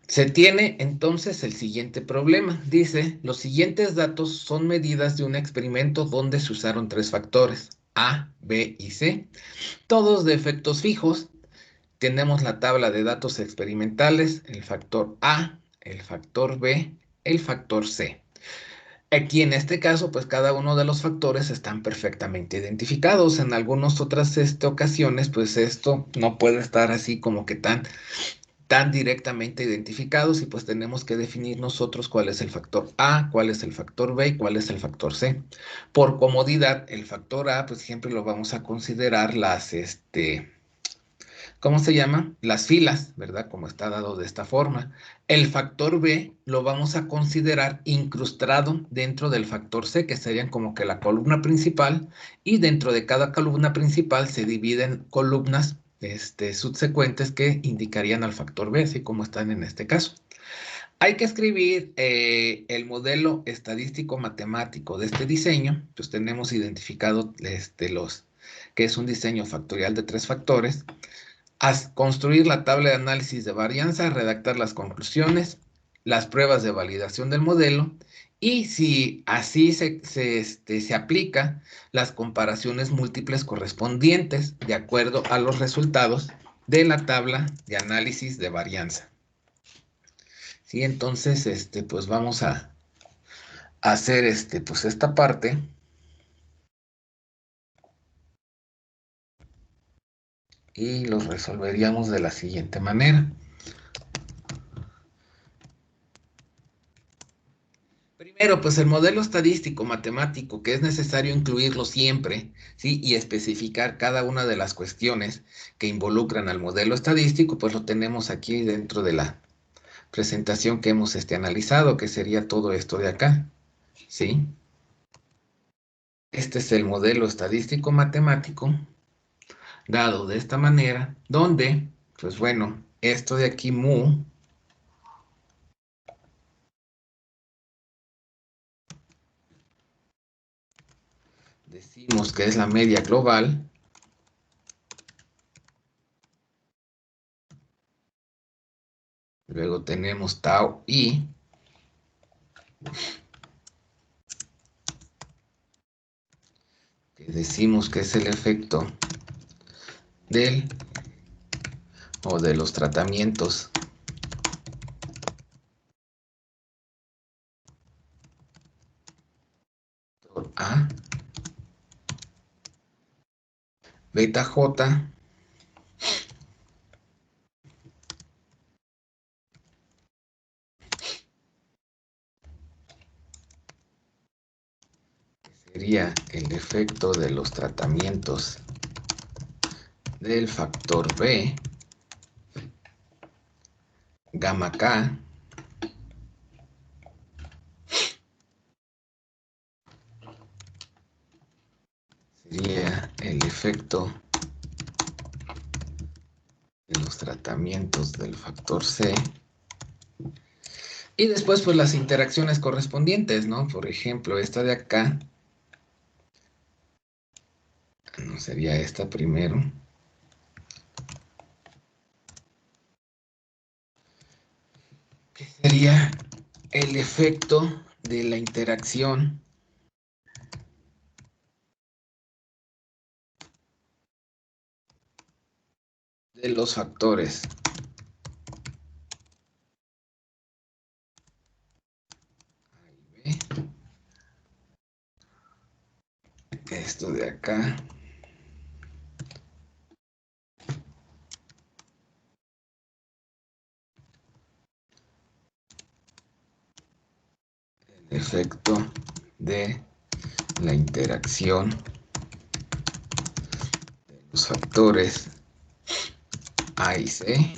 Se tiene entonces el siguiente problema. Dice, los siguientes datos son medidas de un experimento donde se usaron tres factores, A, B y C, todos de efectos fijos. Tenemos la tabla de datos experimentales, el factor A, el factor B, el factor C. Aquí en este caso, pues cada uno de los factores están perfectamente identificados. En algunas otras ocasiones, pues esto no puede estar así como que tan directamente identificados y pues tenemos que definir nosotros cuál es el factor A, cuál es el factor B y cuál es el factor C. Por comodidad, el factor A, pues siempre lo vamos a considerar ¿cómo se llama? Las filas, ¿verdad? Como está dado de esta forma. El factor B lo vamos a considerar incrustado dentro del factor C, que serían como que la columna principal, y dentro de cada columna principal se dividen columnas subsecuentes que indicarían al factor B, así como están en este caso. Hay que escribir el modelo estadístico matemático de este diseño. Pues tenemos identificado que es un diseño factorial de tres factores. Construir la tabla de análisis de varianza, redactar las conclusiones, las pruebas de validación del modelo y si así se aplica, las comparaciones múltiples correspondientes de acuerdo a los resultados de la tabla de análisis de varianza. Sí, entonces, pues vamos a hacer pues esta parte y los resolveríamos de la siguiente manera. Primero, pues el modelo estadístico matemático, que es necesario incluirlo siempre, ¿sí? Y especificar cada una de las cuestiones que involucran al modelo estadístico, pues lo tenemos aquí dentro de la presentación que hemos analizado, que sería todo esto de acá, ¿sí? Este es el modelo estadístico matemático, dado de esta manera, donde, pues bueno, esto de aquí, mu, decimos que es la media global. Luego tenemos tau i, que decimos que es el efecto de los tratamientos A, beta J, sería el efecto de los tratamientos del factor B, gamma K, sería el efecto de los tratamientos del factor C. Y después, pues las interacciones correspondientes, ¿no? Por ejemplo, esta de acá, no sería esta primero. Que sería el efecto de la interacción de los factores A y B. Esto de acá. El efecto de la interacción de los factores A y C.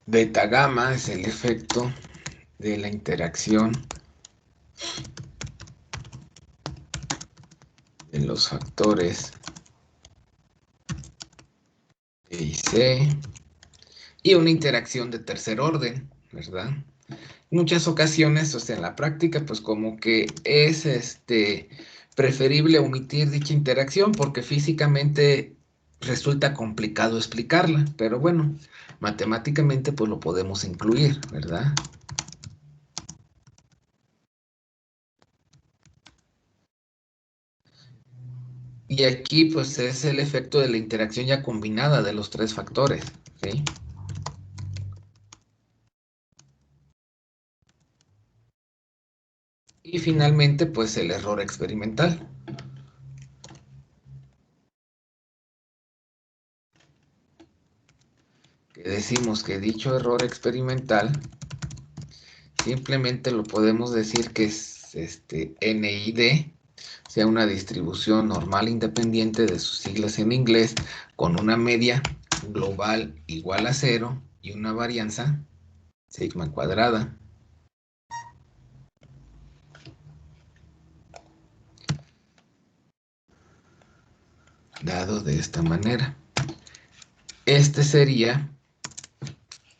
Beta gamma es el efecto de la interacción de los factores B y C y una interacción de tercer orden, ¿verdad? muchas ocasiones, o sea, en la práctica, pues como que es preferible omitir dicha interacción porque físicamente resulta complicado explicarla, pero bueno, matemáticamente pues lo podemos incluir, ¿verdad? Y aquí pues es el efecto de la interacción ya combinada de los tres factores, ¿sí? Y finalmente pues el error experimental. Que decimos que dicho error experimental simplemente lo podemos decir que es NID, sea una distribución normal independiente de sus siglas en inglés, con una media global igual a 0 y una varianza sigma cuadrada. Dado de esta manera. Este sería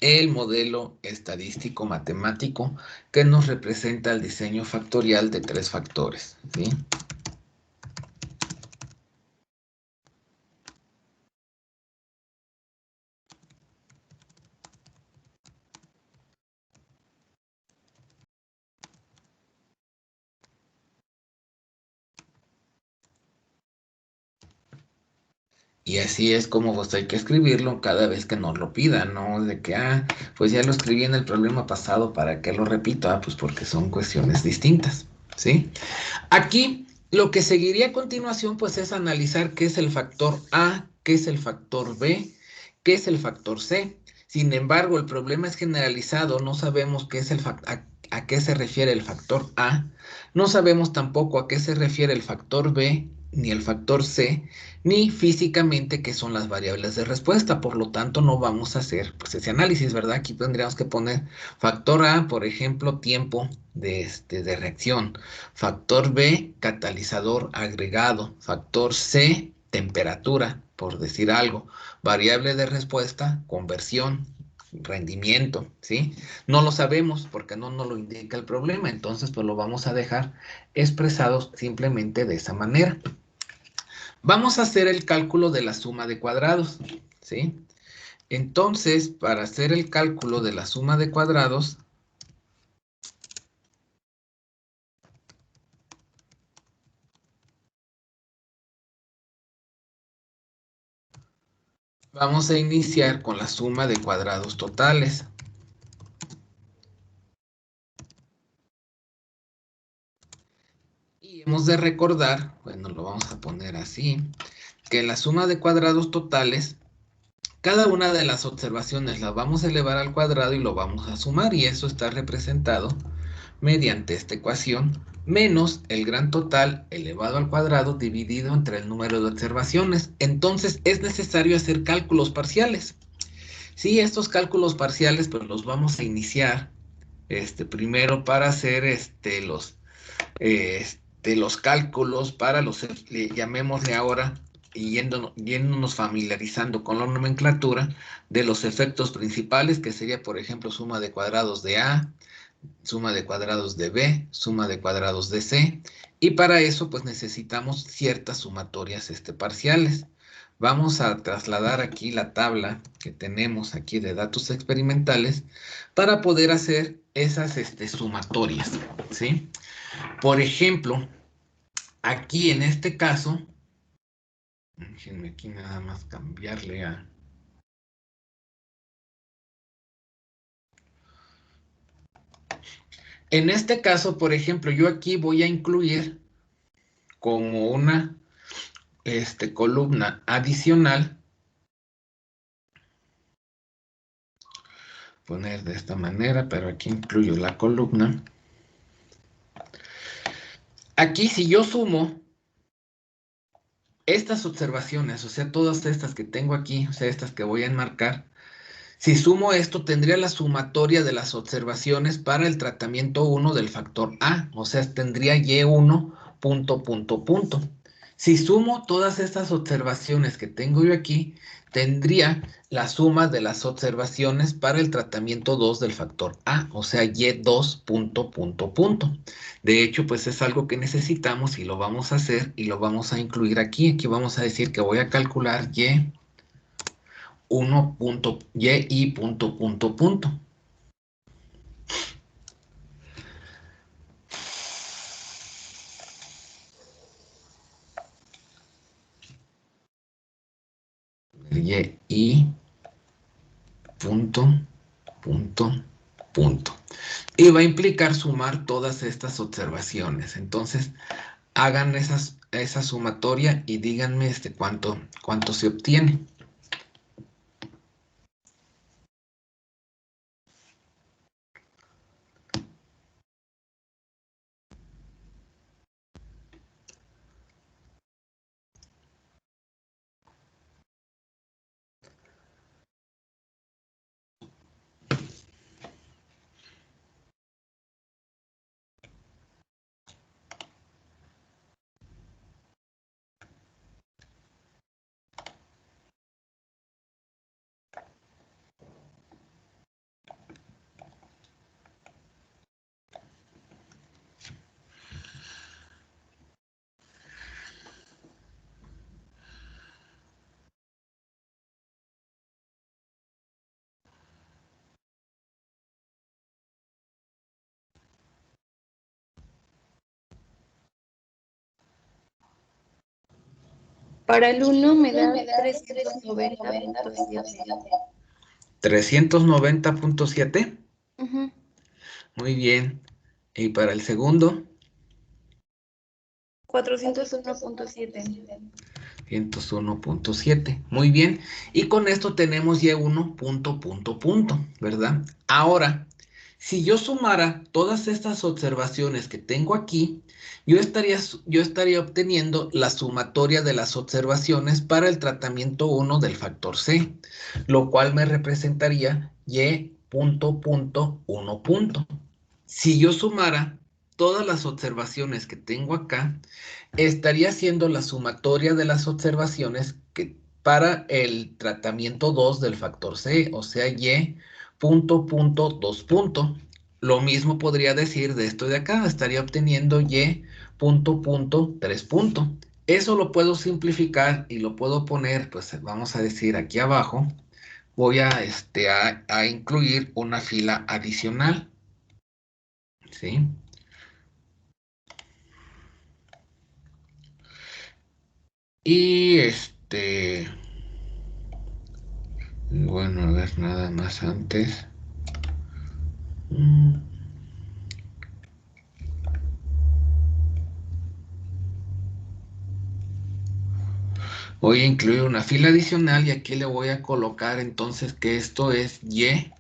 el modelo estadístico matemático que nos representa el diseño factorial de tres factores, ¿sí? Y así es como pues hay que escribirlo cada vez que nos lo pidan, ¿no? De que, pues ya lo escribí en el problema pasado, ¿para qué lo repito? Pues porque son cuestiones distintas, ¿sí? Aquí lo que seguiría a continuación pues es analizar qué es el factor A, qué es el factor B, qué es el factor C. Sin embargo, el problema es generalizado, no sabemos qué es a qué se refiere el factor A, no sabemos tampoco a qué se refiere el factor B ni el factor C, ni físicamente qué son las variables de respuesta. Por lo tanto, no vamos a hacer pues, ese análisis, ¿verdad? Aquí tendríamos que poner factor A, por ejemplo, tiempo de reacción. Factor B, catalizador agregado. Factor C, temperatura, por decir algo. Variable de respuesta, conversión, rendimiento, ¿sí? No lo sabemos porque no nos lo indica el problema, entonces pues lo vamos a dejar expresado simplemente de esa manera. Vamos a hacer el cálculo de la suma de cuadrados, ¿sí? Entonces, para hacer el cálculo de la suma de cuadrados, vamos a iniciar con la suma de cuadrados totales. Y hemos de recordar, bueno, lo vamos a poner así, que en la suma de cuadrados totales, cada una de las observaciones las vamos a elevar al cuadrado y lo vamos a sumar, y eso está representado mediante esta ecuación, menos el gran total elevado al cuadrado dividido entre el número de observaciones. Entonces es necesario hacer cálculos parciales. Sí, estos cálculos parciales pues los vamos a iniciar primero para hacer los cálculos para llamémosle ahora, y yéndonos familiarizando con la nomenclatura de los efectos principales, que sería, por ejemplo, suma de cuadrados de A, suma de cuadrados de B, suma de cuadrados de C, y para eso pues necesitamos ciertas sumatorias parciales. Vamos a trasladar aquí la tabla que tenemos aquí de datos experimentales para poder hacer esas sumatorias, ¿sí? Por ejemplo, aquí en este caso, déjenme aquí nada más cambiarle a... En este caso, por ejemplo, yo aquí voy a incluir como una columna adicional, poner de esta manera, pero aquí incluyo la columna. Aquí si yo sumo estas observaciones, o sea, todas estas que tengo aquí, o sea, estas que voy a enmarcar, si sumo esto, tendría la sumatoria de las observaciones para el tratamiento 1 del factor A, o sea, tendría Y1 punto, punto, punto. Si sumo todas estas observaciones que tengo yo aquí, tendría la suma de las observaciones para el tratamiento 2 del factor A, o sea, Y2 punto, punto, punto. De hecho, pues es algo que necesitamos y lo vamos a hacer y lo vamos a incluir aquí. Aquí vamos a decir que voy a calcular Y1 punto, Y punto, punto, punto. Y punto, punto, punto. Y va a implicar sumar todas estas observaciones. Entonces, hagan esa sumatoria y díganme cuánto se obtiene. Para el 1 me da 390.7. 390.7. Ujú. Muy bien. Y para el segundo, 401.7. 101.7. Muy bien. Y con esto tenemos Y1 punto, punto, punto, ¿verdad? Ahora, si yo sumara todas estas observaciones que tengo aquí, yo estaría obteniendo la sumatoria de las observaciones para el tratamiento 1 del factor C, lo cual me representaría Y punto, punto, 1 punto. Si yo sumara todas las observaciones que tengo acá, estaría haciendo la sumatoria de las observaciones para el tratamiento 2 del factor C, o sea, Y punto, punto, 2 punto. Lo mismo podría decir de esto de acá, estaría obteniendo Y punto, punto, 3 punto. Eso lo puedo simplificar y lo puedo poner, pues vamos a decir aquí abajo, voy a incluir una fila adicional, ¿sí? Y bueno, a ver, nada más antes. Voy a incluir una fila adicional y aquí le voy a colocar entonces que esto es Y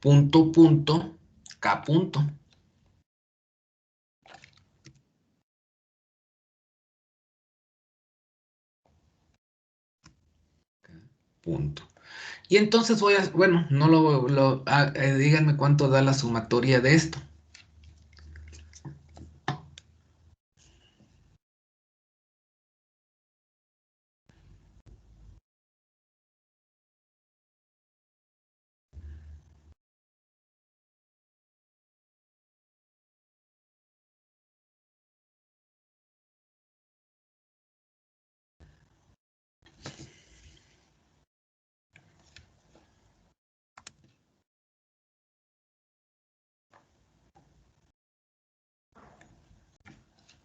punto, punto, K punto. Punto. Y entonces bueno, no díganme cuánto da la sumatoria de esto.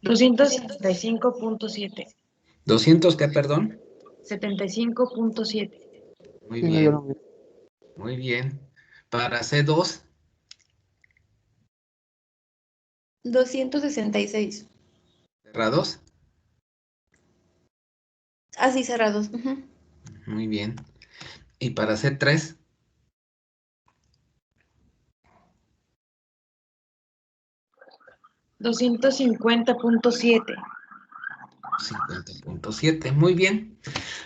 $275.7. ¿200 qué, perdón? 75.7. Muy Sí, me dio bien, lo mismo. muy bien. Para C2, 266. cerrados. Así cerrados. Ujú. Muy bien. Y para C3, 250.7. 50.7. Muy bien.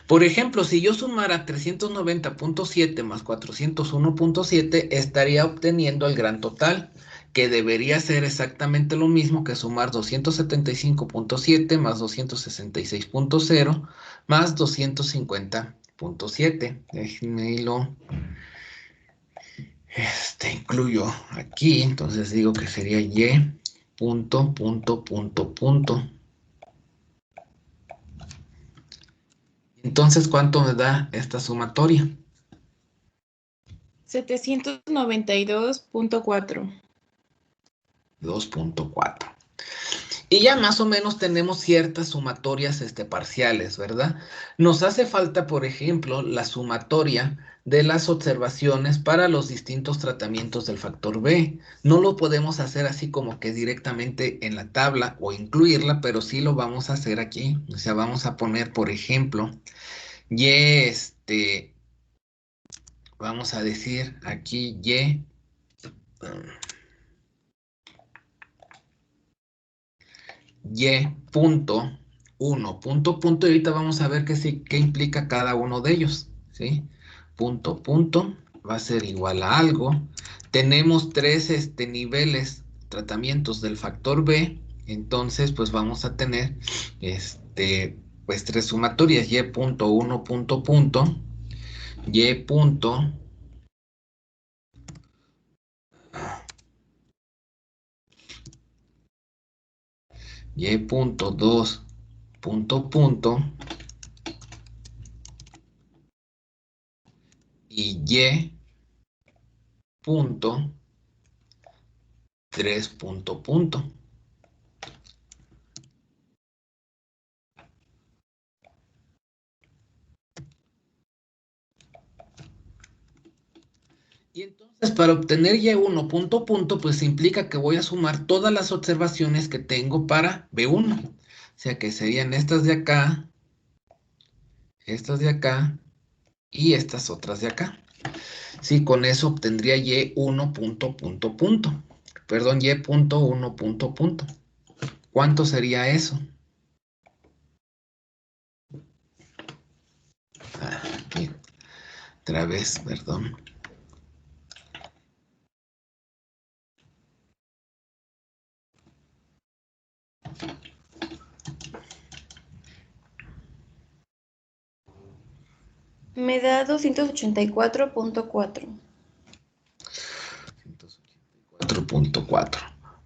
Por ejemplo, si yo sumara 390.7 más 401.7, estaría obteniendo el gran total, que debería ser exactamente lo mismo que sumar 275.7 más 266.0 más 250.7. Déjenme y lo incluyo aquí, entonces digo que sería y punto, punto, punto, punto. Entonces, ¿cuánto me da esta sumatoria? 792.4. 2.4. Y ya más o menos tenemos ciertas sumatorias parciales, ¿verdad? Nos hace falta, por ejemplo, la sumatoria de las observaciones para los distintos tratamientos del factor B. No lo podemos hacer así como que directamente en la tabla o incluirla, pero sí lo vamos a hacer aquí. O sea, vamos a poner, por ejemplo, y vamos a decir aquí y punto uno, punto, punto, y ahorita vamos a ver qué implica cada uno de ellos, ¿sí? Punto, punto, va a ser igual a algo. Tenemos tres niveles, tratamientos del factor B, entonces pues vamos a tener, pues tres sumatorias, y punto uno, punto, punto, y punto, y punto dos, punto, punto, y punto 3 punto, punto. Y entonces para obtener y1 punto punto, pues implica que voy a sumar todas las observaciones que tengo para B1. O sea que serían estas de acá y estas otras de acá. Sí, con eso obtendría y1 punto punto punto. Perdón, y punto 1 punto punto. ¿Cuánto sería eso? Aquí, otra vez, perdón. Me da 284.4. 4.4.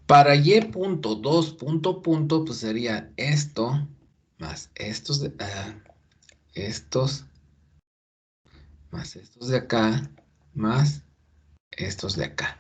Para y punto 2 punto punto, pues sería esto más estos más estos de acá más estos de acá.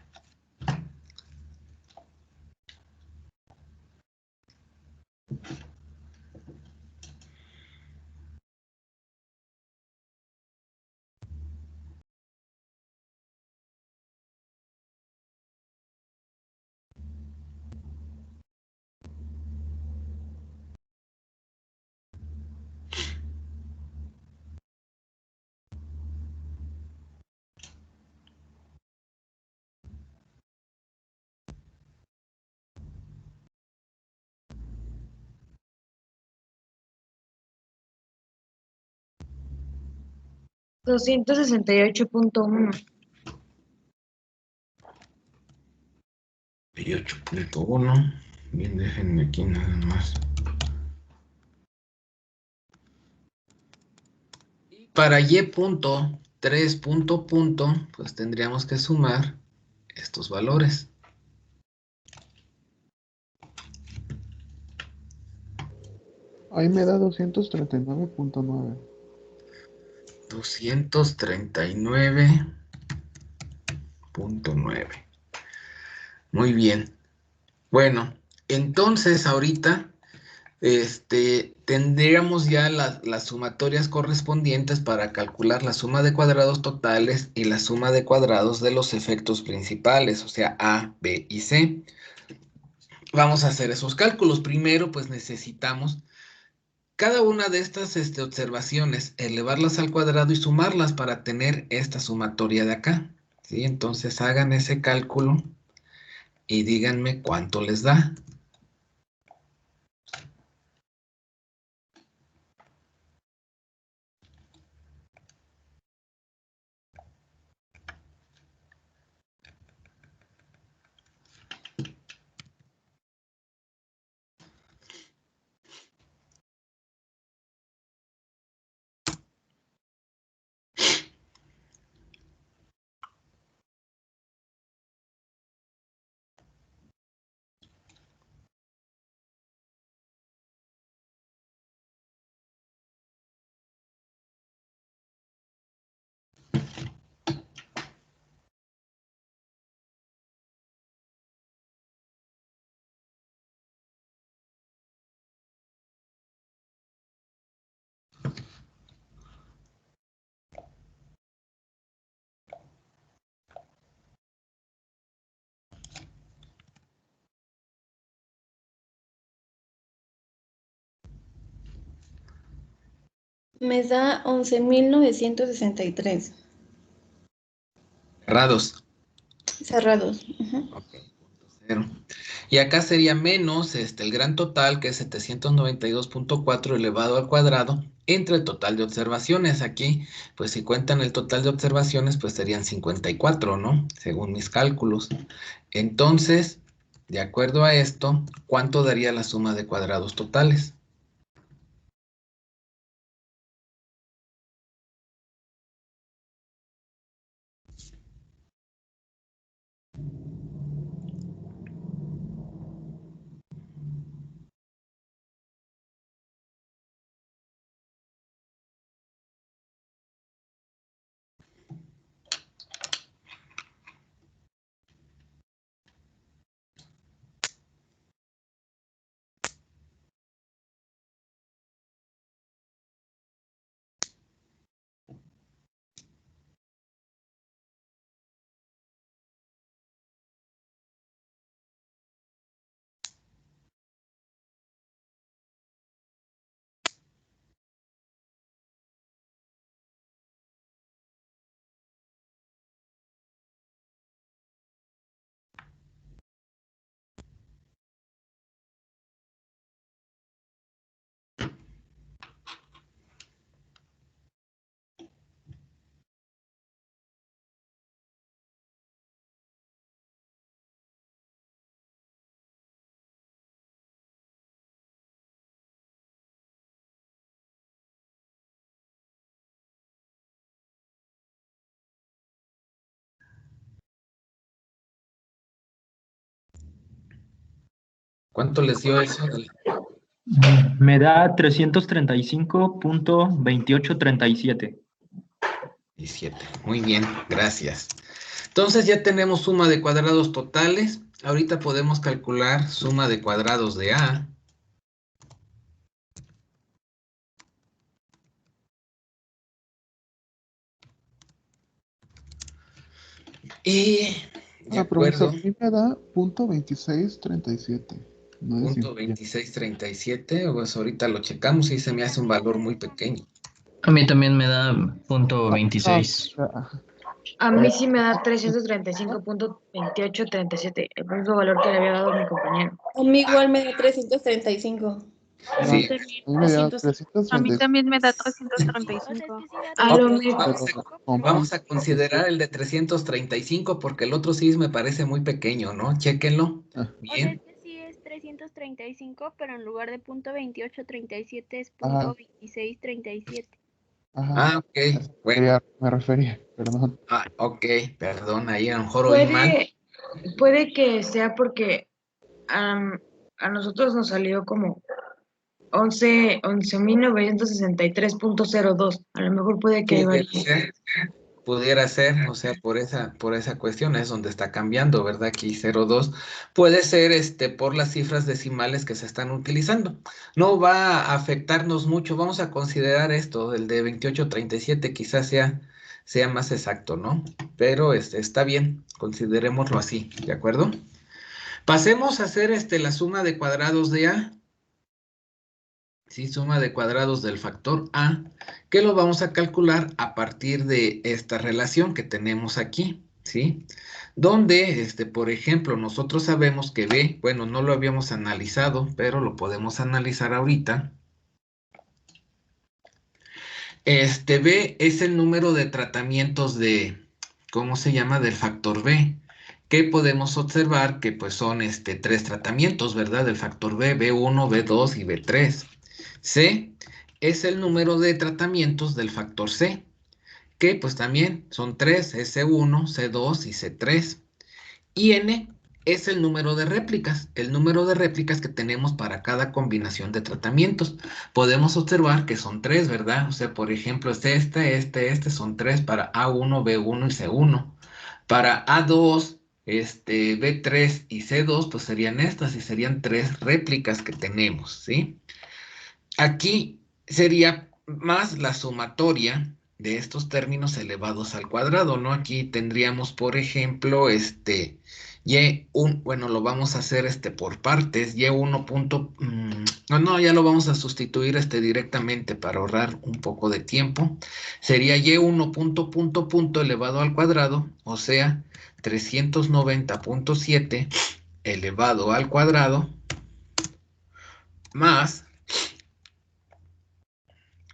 Doscientos sesenta y ocho punto uno. 28.1. Bien, déjenme aquí nada más. Y para y punto 3 punto punto, pues tendríamos que sumar estos valores. Ahí me da 239.9. 239.9. Muy bien. Bueno, entonces ahorita tendríamos ya las sumatorias correspondientes para calcular la suma de cuadrados totales y la suma de cuadrados de los efectos principales, o sea, A, B y C. Vamos a hacer esos cálculos. Primero, pues necesitamos cada una de estas observaciones, elevarlas al cuadrado y sumarlas para tener esta sumatoria de acá, ¿sí? Entonces hagan ese cálculo y díganme cuánto les da. Me da 11.963. Cerrados. Cerrados. Ujú. Ok, punto cero. Y acá sería menos el gran total, que es 792.4 elevado al cuadrado, entre el total de observaciones. Aquí, pues si cuentan el total de observaciones, pues serían 54, ¿no? Según mis cálculos. Entonces, de acuerdo a esto, ¿cuánto daría la suma de cuadrados totales? ¿Cuánto les dio eso? Me da 335.2837. 17. Muy bien, gracias. Entonces ya tenemos suma de cuadrados totales. Ahorita podemos calcular suma de cuadrados de A. Y de Profesor, acuerdo, a mí me da .2637. No es punto 2637, pues ahorita lo checamos y se me hace un valor muy pequeño. A mí también me da punto Ah, 26. A mí sí me da 335.2837, el mismo valor que le había dado mi compañero. A mí igual me da 335. Sí, a mí me da A mí 330. también me da O sea, es 335. que sí da A lo ok, mejor, vamos a considerar el de 335 porque el otro sí me parece muy pequeño, ¿no? Chéquenlo. O sea, es Bien. que sí es 335, pero en lugar de punto 2837 es Ajá, punto 2637. ajá. Ah, ok, bueno. Me refería, perdón. Ah, ok, perdón, ahí a lo mejor oí mal. puede que sea porque a nosotros nos salió como 11.963.02. A lo mejor puede que varíe. Pudiera ser, o sea, por esa cuestión es donde está cambiando, ¿verdad? Aquí 0,2 puede ser por las cifras decimales que se están utilizando. No va a afectarnos mucho, vamos a considerar esto, el de 2837 quizás sea más exacto, ¿no? Pero está bien, considerémoslo así, ¿de acuerdo? Pasemos a hacer la suma de cuadrados de A. Sí, suma de cuadrados del factor A, que lo vamos a calcular a partir de esta relación que tenemos aquí, ¿sí? Donde, por ejemplo, nosotros sabemos que B, bueno, no lo habíamos analizado, pero lo podemos analizar ahorita. B es el número de tratamientos ¿cómo se llama? Del factor B, que podemos observar que pues son tres tratamientos, ¿verdad? Del factor B, B1, B2 y B3. C es el número de tratamientos del factor C, que pues también son 3, C1, C2 y C3. Y N es el número de réplicas que tenemos para cada combinación de tratamientos. Podemos observar que son 3, ¿verdad? O sea, por ejemplo, es son 3 para A1, B1 y C1. Para A2, B3 y C2, pues serían estas y serían 3 réplicas que tenemos, ¿sí? Aquí sería más la sumatoria de estos términos elevados al cuadrado, ¿no? Aquí tendríamos, por ejemplo, Bueno, lo vamos a hacer por partes. Y1 punto, no, ya lo vamos a sustituir directamente para ahorrar un poco de tiempo. Sería y1 punto elevado al cuadrado, o sea, 390.7 elevado al cuadrado más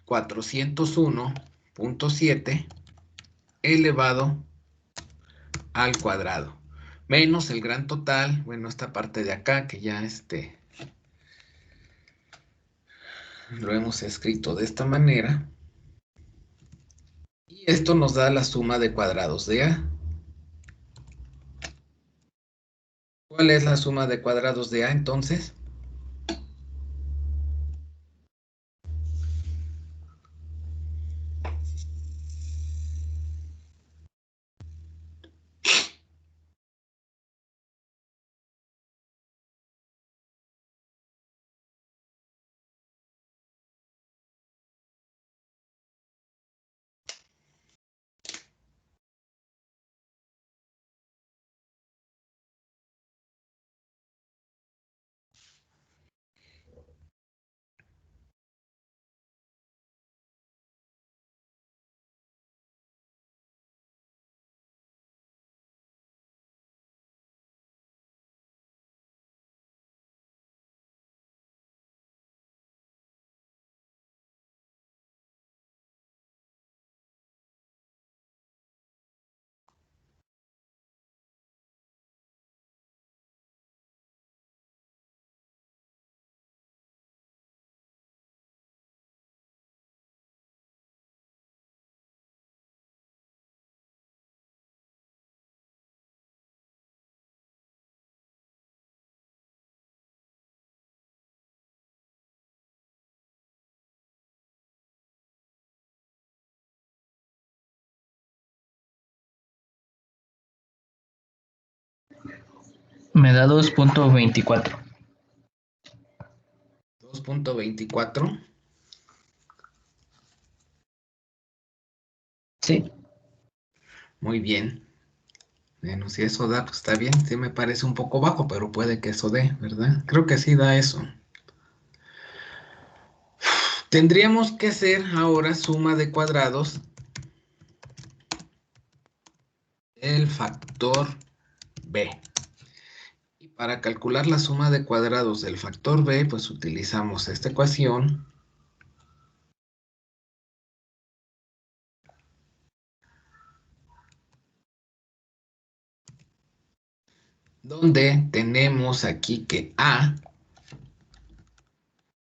401.7 elevado al cuadrado, menos el gran total, bueno, esta parte de acá que ya lo hemos escrito de esta manera, y esto nos da la suma de cuadrados de A. ¿Cuál es la suma de cuadrados de A entonces? Me da 2.24. 2.24. Sí. Muy bien. Bueno, si eso da, pues está bien. Sí me parece un poco bajo, pero puede que eso dé, ¿verdad? Creo que sí da eso. Tendríamos que hacer ahora suma de cuadrados del factor B. Y para calcular la suma de cuadrados del factor B, pues utilizamos esta ecuación, donde tenemos aquí que A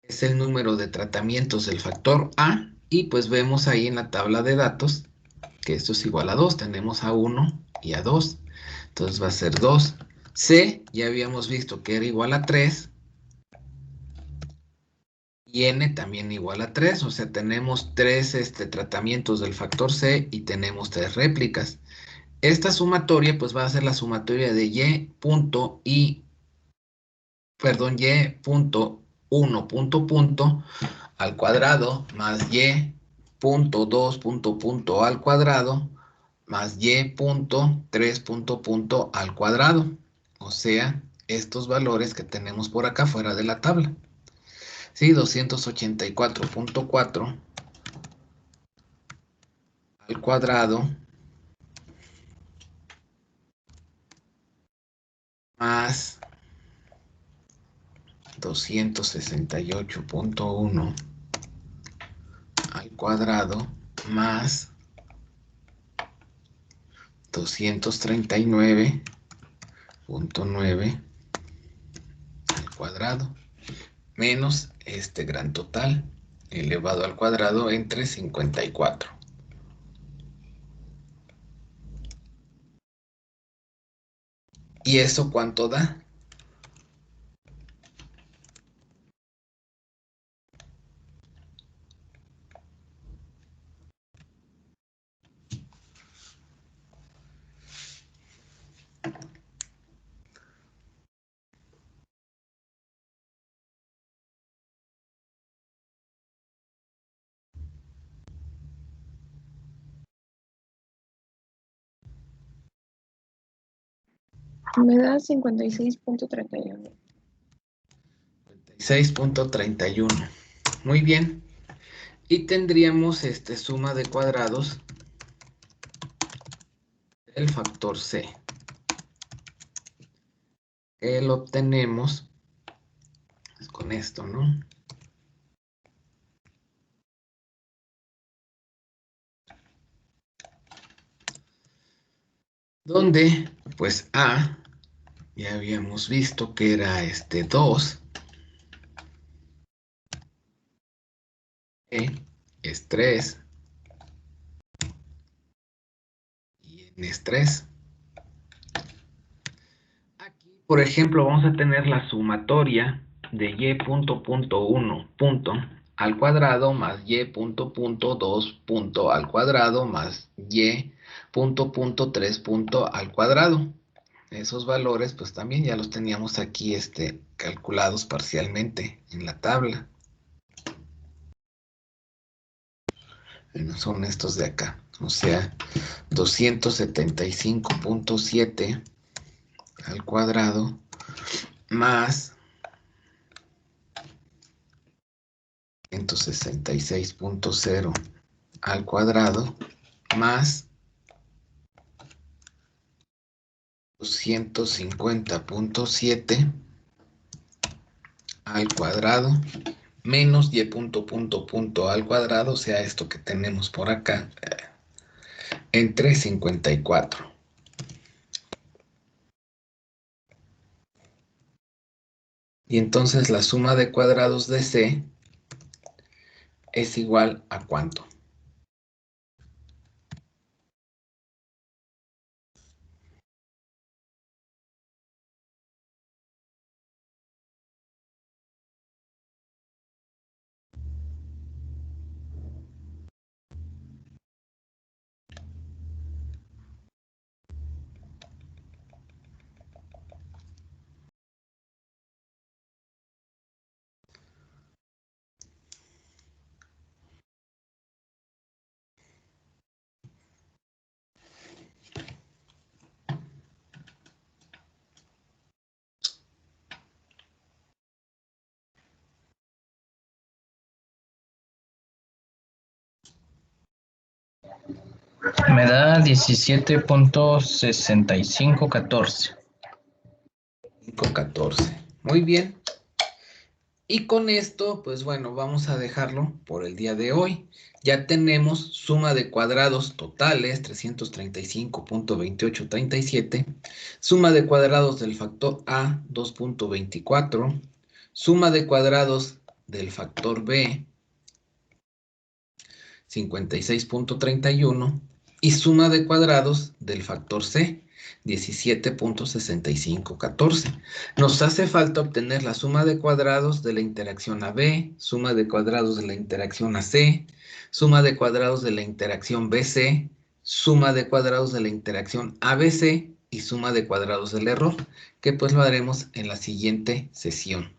es el número de tratamientos del factor A, y pues vemos ahí en la tabla de datos que esto es igual a 2. Tenemos a 1 y a 2. Entonces va a ser 2. C, ya habíamos visto que era igual a 3. Y N también igual a 3. O sea, tenemos 3 tratamientos del factor C y tenemos 3 réplicas. Esta sumatoria pues va a ser la sumatoria de y punto y, perdón, y punto 1 punto al cuadrado más y punto 2 punto al cuadrado más y punto 3 punto al cuadrado. O sea, estos valores que tenemos por acá fuera de la tabla. Sí, 284.4 al cuadrado más 268.1 al cuadrado más 239.9 al cuadrado menos este gran total elevado al cuadrado entre 54. ¿Y eso cuánto da? Me da 56.31. 6.31. Muy bien. Y tendríamos suma de cuadrados del factor C. Que lo obtenemos pues, con esto, ¿no? Donde, pues A, ya habíamos visto que era 2. E es 3. Y N es 3. Aquí, por ejemplo, vamos a tener la sumatoria de y punto punto 1 punto al cuadrado más y punto punto 2 punto al cuadrado más y punto punto 3 punto al cuadrado. Esos valores pues también ya los teníamos aquí calculados parcialmente en la tabla. Bueno, son estos de acá, o sea, 275.7 al cuadrado más 166.0 al cuadrado más 250.7 al cuadrado menos y punto punto punto al cuadrado, o sea, esto que tenemos por acá, entre 54. Y entonces la suma de cuadrados de C es igual a ¿cuánto? Me da 17.6514. 5.14. Muy bien. Y con esto, pues bueno, vamos a dejarlo por el día de hoy. Ya tenemos suma de cuadrados totales, 335.2837. Suma de cuadrados del factor A, 2.24. Suma de cuadrados del factor B, 56.31. Y suma de cuadrados del factor C, 17.6514. Nos hace falta obtener la suma de cuadrados de la interacción AB, suma de cuadrados de la interacción AC, suma de cuadrados de la interacción BC, suma de cuadrados de la interacción ABC y suma de cuadrados del error, que pues lo haremos en la siguiente sesión.